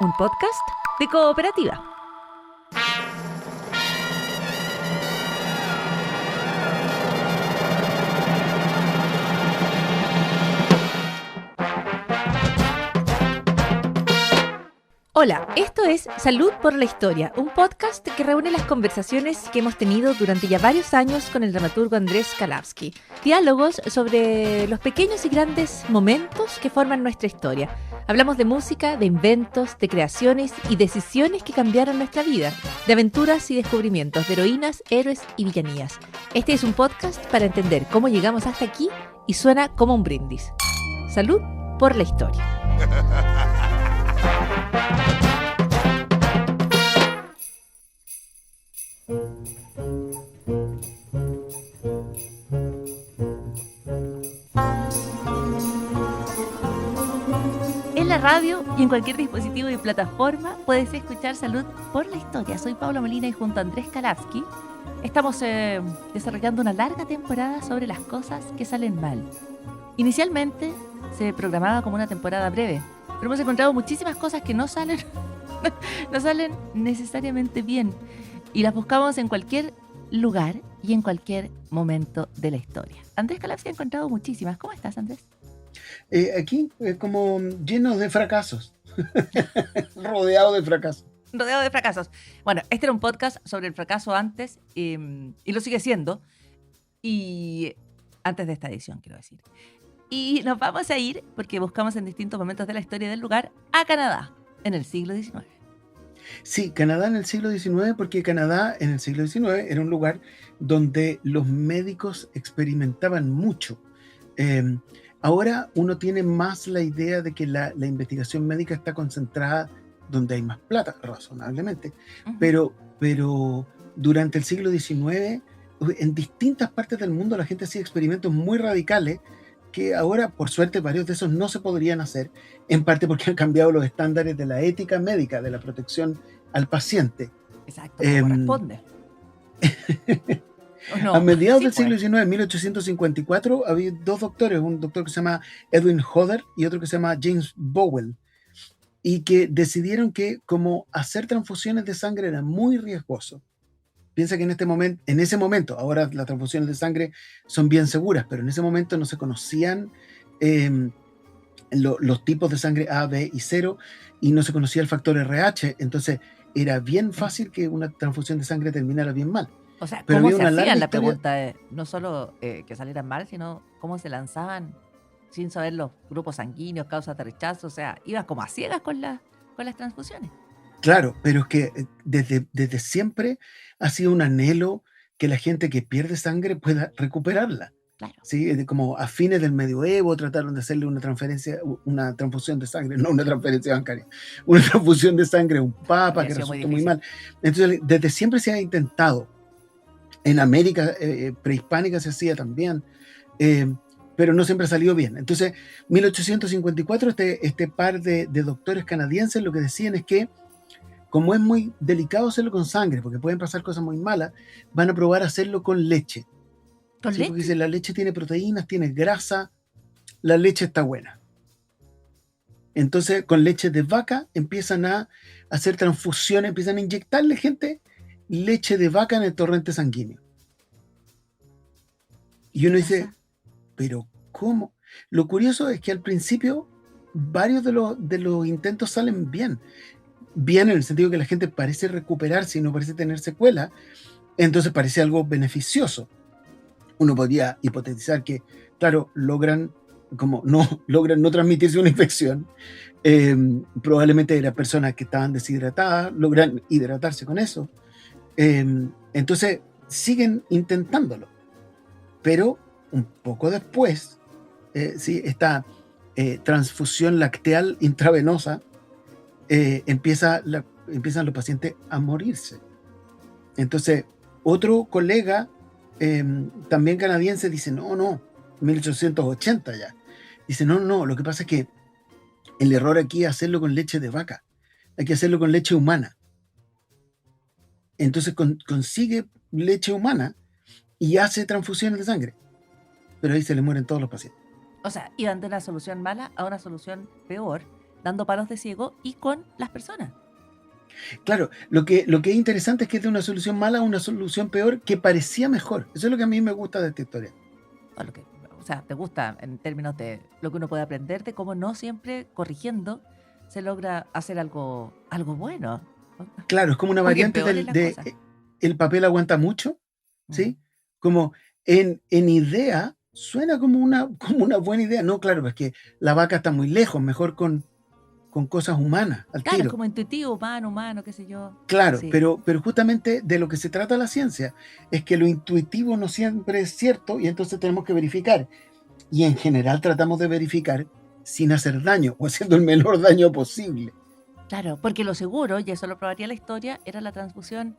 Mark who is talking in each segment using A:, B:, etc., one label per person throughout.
A: un podcast de Cooperativa. Hola, esto es Salud por la Historia, un podcast que reúne las conversaciones que hemos tenido durante ya varios años con el dramaturgo Andrés Kalavsky. Diálogos sobre los pequeños y grandes momentos que forman nuestra historia. Hablamos de música, de inventos, de creaciones y decisiones que cambiaron nuestra vida, de aventuras y descubrimientos, de heroínas, héroes y villanías. Este es un podcast para entender cómo llegamos hasta aquí y suena como un brindis. Salud por la Historia. En la radio y en cualquier dispositivo y plataforma puedes escuchar Salud por la Historia. Soy Paula Molina y junto a Andrés Kalavsky estamos desarrollando una larga temporada sobre las cosas que salen mal. Inicialmente se programaba como una temporada breve, pero hemos encontrado muchísimas cosas que no salen necesariamente bien y las buscamos en cualquier lugar y en cualquier momento de la historia. Andrés Kalavsky ha encontrado muchísimas. ¿Cómo estás, Andrés?
B: Aquí como llenos de fracasos, rodeado de fracasos.
A: Rodeado de fracasos. Bueno, este era un podcast sobre el fracaso antes y lo sigue siendo. Y antes de esta edición, quiero decir. Y nos vamos a ir, porque buscamos en distintos momentos de la historia del lugar, a Canadá, en el siglo XIX.
B: Sí, Canadá en el siglo XIX, porque Canadá en el siglo XIX era un lugar donde los médicos experimentaban mucho. Ahora uno tiene más la idea de que la investigación médica está concentrada donde hay más plata, razonablemente.
A: Uh-huh.
B: Pero durante el siglo XIX, en distintas partes del mundo la gente hacía experimentos muy radicales que ahora, por suerte, varios de esos no se podrían hacer, en parte porque han cambiado los estándares de la ética médica, de la protección al paciente.
A: Exacto, como corresponde.
B: A mediados del siglo XIX, en 1854, había dos doctores, un doctor que se llama Edwin Hodder y otro que se llama James Bowell, y que decidieron que como hacer transfusiones de sangre era muy riesgoso. Piensa que en ese momento, ahora las transfusiones de sangre son bien seguras, pero en ese momento no se conocían los tipos de sangre A, B y 0, y no se conocía el factor RH, entonces era bien fácil que una transfusión de sangre terminara bien mal.
A: O sea, pero ¿cómo se hacían? La pregunta no solo que salieran mal, sino cómo se lanzaban sin saber los grupos sanguíneos, causas de rechazo. O sea, ibas como a ciegas con las transfusiones.
B: Claro, pero es que desde siempre ha sido un anhelo que la gente que pierde sangre pueda recuperarla.
A: Claro.
B: ¿Sí? Como a fines del medioevo trataron de hacerle una transfusión de sangre, no una transferencia bancaria, una transfusión de sangre a un papa que resultó muy mal. Entonces, desde siempre se ha intentado. En América prehispánica se hacía también, pero no siempre salió bien. Entonces, 1854, este par de doctores canadienses lo que decían es que, como es muy delicado hacerlo con sangre, porque pueden pasar cosas muy malas, van a probar a hacerlo con leche.
A: ¿Con leche?
B: Porque dicen, la leche tiene proteínas, tiene grasa, la leche está buena. Entonces, con leche de vaca empiezan a hacer transfusiones, empiezan a inyectarle gente leche de vaca en el torrente sanguíneo. Y uno dice, ¿pero cómo? Lo curioso es que al principio varios de los intentos salen bien. Bien en el sentido que la gente parece recuperarse y no parece tener secuela, entonces parece algo beneficioso. Uno podría hipotetizar que, claro, logran no transmitirse una infección. Probablemente eran personas que estaban deshidratadas, logran hidratarse con eso. Entonces siguen intentándolo, pero un poco después esta transfusión lacteal intravenosa empiezan los pacientes a morirse. Entonces otro colega también canadiense dice, no, 1880 ya, dice, no, lo que pasa es que el error aquí es hacerlo con leche de vaca, hay que hacerlo con leche humana. Entonces consigue leche humana y hace transfusiones de sangre. Pero ahí se le mueren todos los pacientes.
A: O sea, iban de una solución mala a una solución peor, dando palos de ciego y con las personas.
B: Claro, lo que es interesante es que es de una solución mala a una solución peor que parecía mejor. Eso es lo que a mí me gusta de esta historia.
A: O sea, te gusta en términos de lo que uno puede aprender, de cómo no siempre corrigiendo se logra hacer algo bueno.
B: Claro, es como una
A: Porque
B: variante
A: empeoren las
B: de
A: cosas.
B: el papel aguanta mucho,
A: Mm.
B: ¿sí? Como en idea suena como una buena idea. No, claro, es que la vaca está muy lejos, mejor con cosas humanas, al
A: Claro, es
B: tiro.
A: como intuitivo, humano, qué sé yo.
B: Claro,
A: Sí,
B: pero justamente de lo que se trata la ciencia es que lo intuitivo no siempre es cierto y entonces tenemos que verificar. Y en general tratamos de verificar sin hacer daño o haciendo el menor daño posible.
A: claro, porque lo seguro, y eso lo probaría la historia, era la transfusión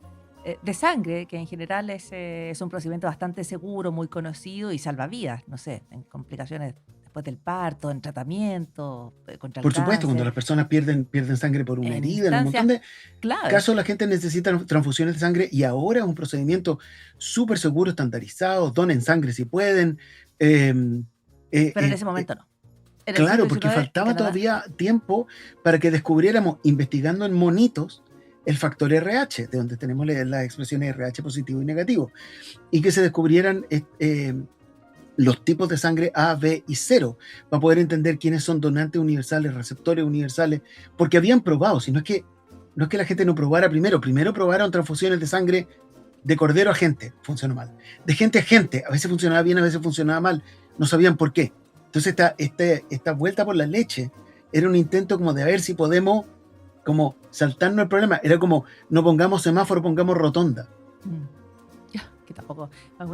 A: de sangre, que en general es un procedimiento bastante seguro, muy conocido y salva vidas, no sé, en complicaciones después del parto, en tratamiento, contra el
B: Por supuesto, cuando
A: cáncer,
B: las personas pierden sangre por una
A: en
B: herida, en un montón
A: instancias
B: de
A: claves.
B: casos la gente necesita transfusiones de sangre y ahora es un procedimiento súper seguro, estandarizado, donen sangre si pueden. eh, eh,
A: Pero en
B: eh,
A: ese
B: eh,
A: momento no. En el siglo
B: claro, porque
A: XIX, en
B: faltaba
A: Canadá,
B: todavía tiempo para que descubriéramos, investigando en monitos, el factor RH, de donde tenemos las expresiones RH positivo y negativo, y que se descubrieran los tipos de sangre A, B y 0, para poder entender quiénes son donantes universales, receptores universales, porque habían probado, si no es que la gente no probara primero probaron transfusiones de sangre de cordero a gente, funcionó mal, de gente a gente, a veces funcionaba bien, a veces funcionaba mal, no sabían por qué. Entonces esta vuelta por la leche era un intento como de ver si podemos como saltarnos el problema, era como no pongamos semáforo, pongamos rotonda.
A: mm, ya, que tampoco es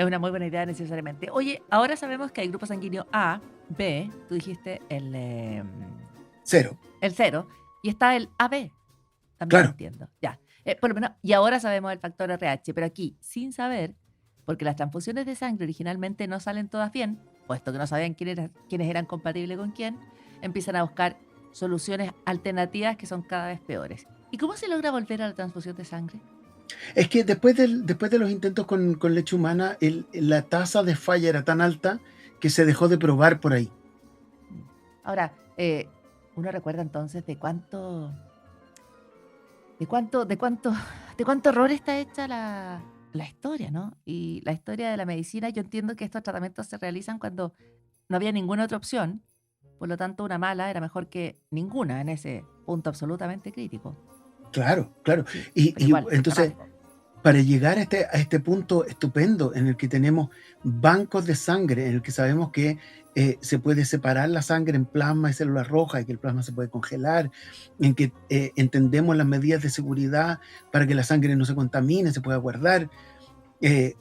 A: una muy buena idea necesariamente. Oye, ahora sabemos que hay grupo sanguíneo A, B, tú dijiste
B: Cero,
A: el 0, y está el AB, también
B: claro.
A: entiendo. Ya, por lo menos, y ahora sabemos el factor RH, pero aquí, sin saber, porque las transfusiones de sangre originalmente no salen todas bien, puesto que no sabían quiénes eran compatibles con quién, empiezan a buscar soluciones alternativas que son cada vez peores. ¿Y cómo se logra volver a la transfusión de sangre?
B: Es que después de los intentos con leche humana, la tasa de falla era tan alta que se dejó de probar por ahí.
A: Ahora, uno recuerda entonces de cuánto, de cuánto, de cuánto horror está hecha la historia, ¿no? Y la historia de la medicina, yo entiendo que estos tratamientos se realizan cuando no había ninguna otra opción, por lo tanto una mala era mejor que ninguna en ese punto absolutamente crítico.
B: Claro, claro.
A: Sí, pero
B: Y
A: igual,
B: entonces,
A: dramático.
B: para llegar a este punto estupendo en el que tenemos bancos de sangre, en el que sabemos que se puede separar la sangre en plasma y células rojas y que el plasma se puede congelar, en que entendemos las medidas de seguridad para que la sangre no se contamine, se pueda guardar.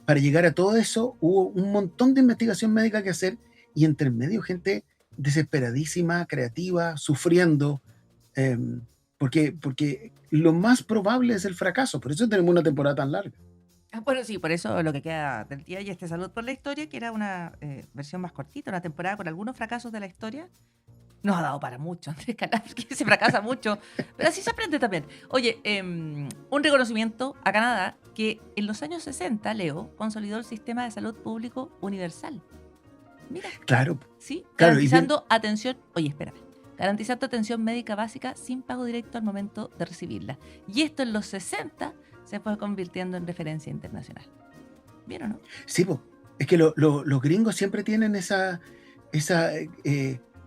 B: Para llegar a todo eso hubo un montón de investigación médica que hacer y entre medio gente desesperadísima, creativa, sufriendo, em, porque lo más probable es el fracaso, por eso tenemos una temporada tan larga.
A: Bueno, sí, por eso lo que queda del día y este Salud por la Historia, que era una versión más cortita, una temporada con algunos fracasos de la historia. Nos ha dado para mucho, Andrés Kalavsky, se fracasa mucho, pero así se aprende también. Oye, un reconocimiento a Canadá que en los años 60, Leo, consolidó el sistema de salud público universal. Mira,
B: Claro,
A: sí,
B: claro, y bien,
A: garantizando atención, oye, espérame, garantizando atención médica básica sin pago directo al momento de recibirla. Y esto en los 60 se fue convirtiendo en referencia internacional. ¿Bien o no?
B: sí, po, es que los gringos siempre tienen esa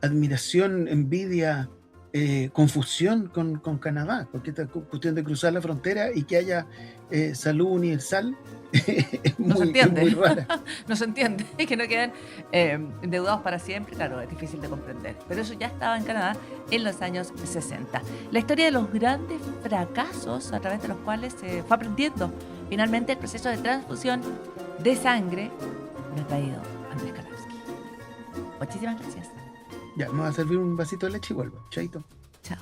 B: admiración, envidia, confusión con Canadá, porque esta cuestión de cruzar la frontera y que haya salud universal es
A: No se
B: muy, es
A: entiende,
B: muy rara.
A: no se entiende, es que no quedan endeudados para siempre, claro, es difícil de comprender, pero eso ya estaba en Canadá en los años 60. La historia de los grandes fracasos a través de los cuales se fue aprendiendo finalmente el proceso de transfusión de sangre, lo ha traído Andrés Kalavsky. Muchísimas gracias.
B: Ya, me va a servir un vasito de leche y vuelvo. Chaito.
A: Chao.